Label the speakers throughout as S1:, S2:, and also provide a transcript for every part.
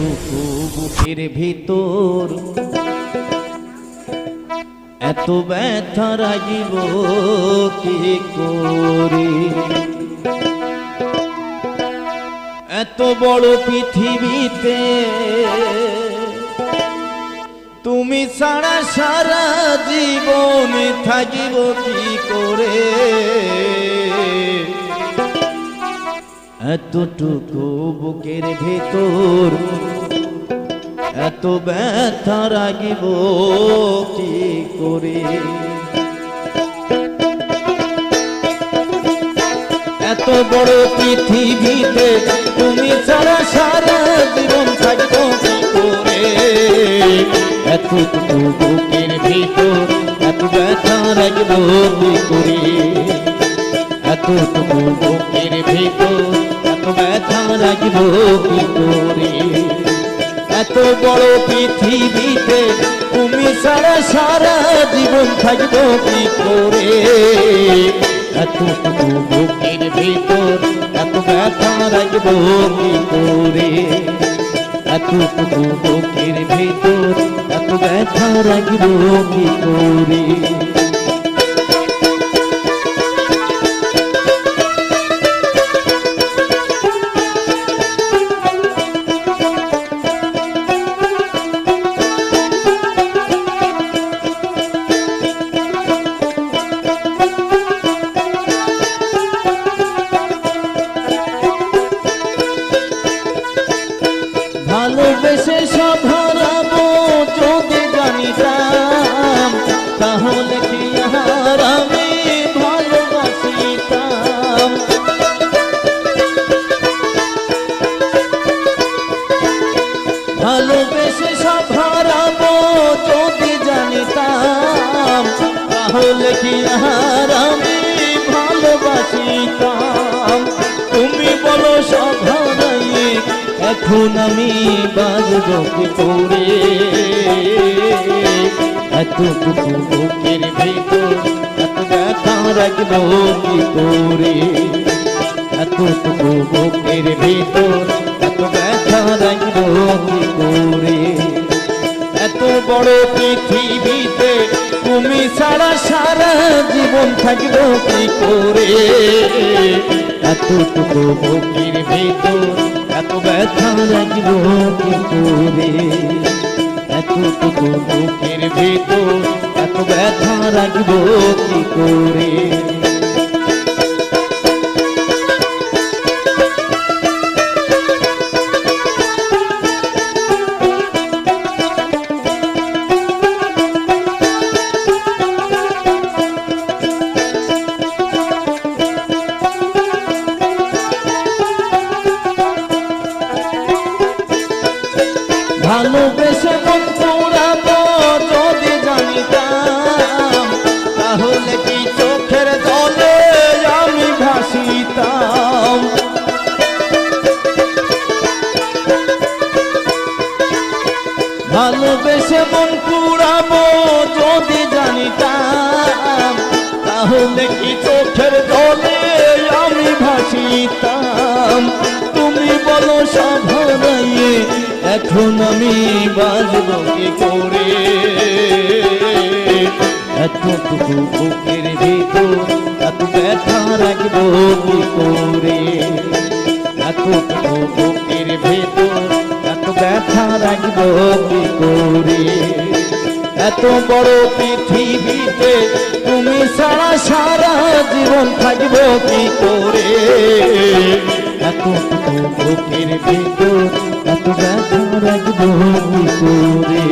S1: এতটুকু বুকের ভিতর এত ব্যথা রাগিব কি করে? এত বড় পৃথিবীতে তুমি ছাড়া সারা জীবন থাকিব কি করে? এতটুকু বুকের ভেতর এত ব্যথা রাগিব কি করে? এত বড় পৃথিবীতে তুমি ছাড়া সারা জীবন থাকিব কি করে? এতটুকু বুকের ভিতর এত ব্যথা রাগিব কি করে? এতটুকু বুকের ভিতর এত ব্যথা রাগিব কি করে? এত বড় পৃথিবীতে তুমি ছাড়া সারা জীবন থাকব কি করে? এতটুকু বুকের ভিতর এত ব্যথা রাগিব কি করে? এতটুকু বুকের ভিতর এত ব্যথা রাগিব কি করে? ভালোবেসে সব হারাবো যদি জানিতাম, তাহলে কি আর আমি ভালোবাসিতাম? ভালোবেসে সব হারাবো যদি জানিতাম, তাহলে কি আর আমি ভালোবাসিতাম? তুমি বলো সব হারাই এখন আমি বাঁচব কি করে? এতটুকু বুকের ভিতর এত ব্যথা রাখব কি করে? এতটুকু বুকের ভিতর এত ব্যথা রাখব কি করে? এত বড় পৃথিবীতে তুমি ছাড়া সারা জীবন থাকব কি করে? এতটুকু বুকের ভিতর এত ব্যথা রাগিব কি করে? এতটুকু বুকের ভিতর এত ব্যথা রাগিব কি করে? ভালোবেসে মন পোড়াবো যদি জানিতাম, তাহলে কি চোখের জলে আমি ভাসিতাম? ভালোবেসে মন পোড়াবো যদি জানিতাম, তাহলে কি চোখের জলে আমি ভাসিতাম? তুমি বলো সব হারাইয়ে এখন আমি বাঁচব কি করে? এতটুকু বুকের ভিতর এত ব্যথা রাখব কি করে? এতটুকু বুকের ভিতর এত ব্যথা রাখব কি করে? এত বড় পৃথিবীতে তুমি ছাড়া সারা জীবন থাকব কি করে? এতটুকু বুকের ভিতর এত ব্যথা রাখব কি করে?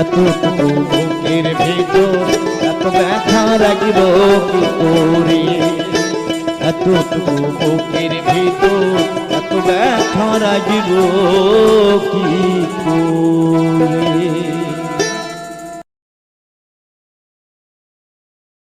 S1: এতটুকু বুকের ভিতর এত ব্যথা রাখব কি করে? এতটুকু বুকের ভিতর এত ব্যথা রাখব কি করে?